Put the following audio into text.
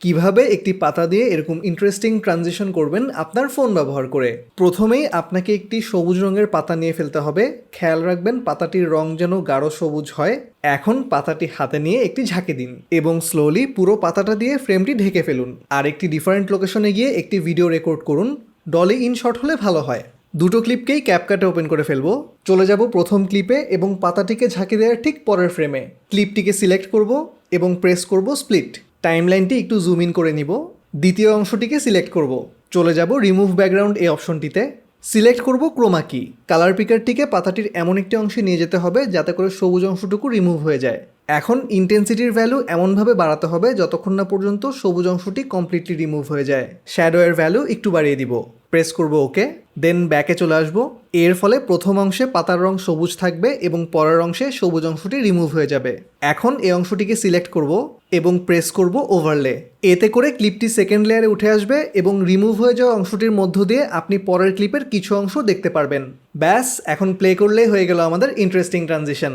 কিভাবে একটি পাতা দিয়ে এরকম ইন্টারেস্টিং ট্রানজিশন করবেন আপনার ফোন ব্যবহার করে। প্রথমেই আপনাকে একটি সবুজ রঙের পাতা নিয়ে ফেলতে হবে। খেয়াল রাখবেন পাতাটির রং যেন গাঢ় সবুজ হয়। এখন পাতাটি হাতে নিয়ে একটি ঝাঁকি দিন এবং স্লোলি পুরো পাতাটা দিয়ে ফ্রেমটি ঢেকে ফেলুন। আর একটি ডিফারেন্ট লোকেশনে গিয়ে একটি ভিডিও রেকর্ড করুন। ডলি ইন শট হলে ভালো হয়। দুটো ক্লিপকেই ক্যাপকাটে ওপেন করে ফেলবো। চলে যাব প্রথম ক্লিপে এবং পাতাটিকে ঝাঁকি দেওয়ার ঠিক পরের ফ্রেমে। ক্লিপটিকে সিলেক্ট করব এবং প্রেস করব স্প্লিট। টাইমলাইনটি একটু জুম ইন করে নিব। দ্বিতীয় অংশটিকে সিলেক্ট করব। চলে যাব রিমুভ ব্যাকগ্রাউন্ড এই অপশনটিতে। সিলেক্ট করব ক্রোমা কি। কালার পিকারটিকে পাতাটির এমন একটি অংশে নিয়ে যেতে হবে যাতে করে সবুজ অংশটুকু রিমুভ হয়ে যায়। এখন ইন্টেন্সিটির ভ্যালু এমনভাবে বাড়াতে হবে যতক্ষণ না পর্যন্ত সবুজ অংশটি কমপ্লিটলি রিমুভ হয়ে যায়। শ্যাডোয়ের ভ্যালু একটু বাড়িয়ে দিব। প্রেস করব ওকে, দেন ব্যাকে চলে আসবো। এর ফলে প্রথম অংশে পাতার রং সবুজ থাকবে এবং পরের অংশে সবুজ অংশটি রিমুভ হয়ে যাবে। এখন এই অংশটিকে সিলেক্ট করব এবং প্রেস করব ওভারলে। এতে করে ক্লিপটি সেকেন্ড লেয়ারে উঠে আসবে এবং রিমুভ হয়ে যাওয়া অংশটির মধ্য দিয়ে আপনি পরের ক্লিপের কিছু অংশ দেখতে পারবেন। ব্যাস, এখন প্লে করলেই হয়ে গেল আমাদের ইন্টারেস্টিং ট্রানজিশন।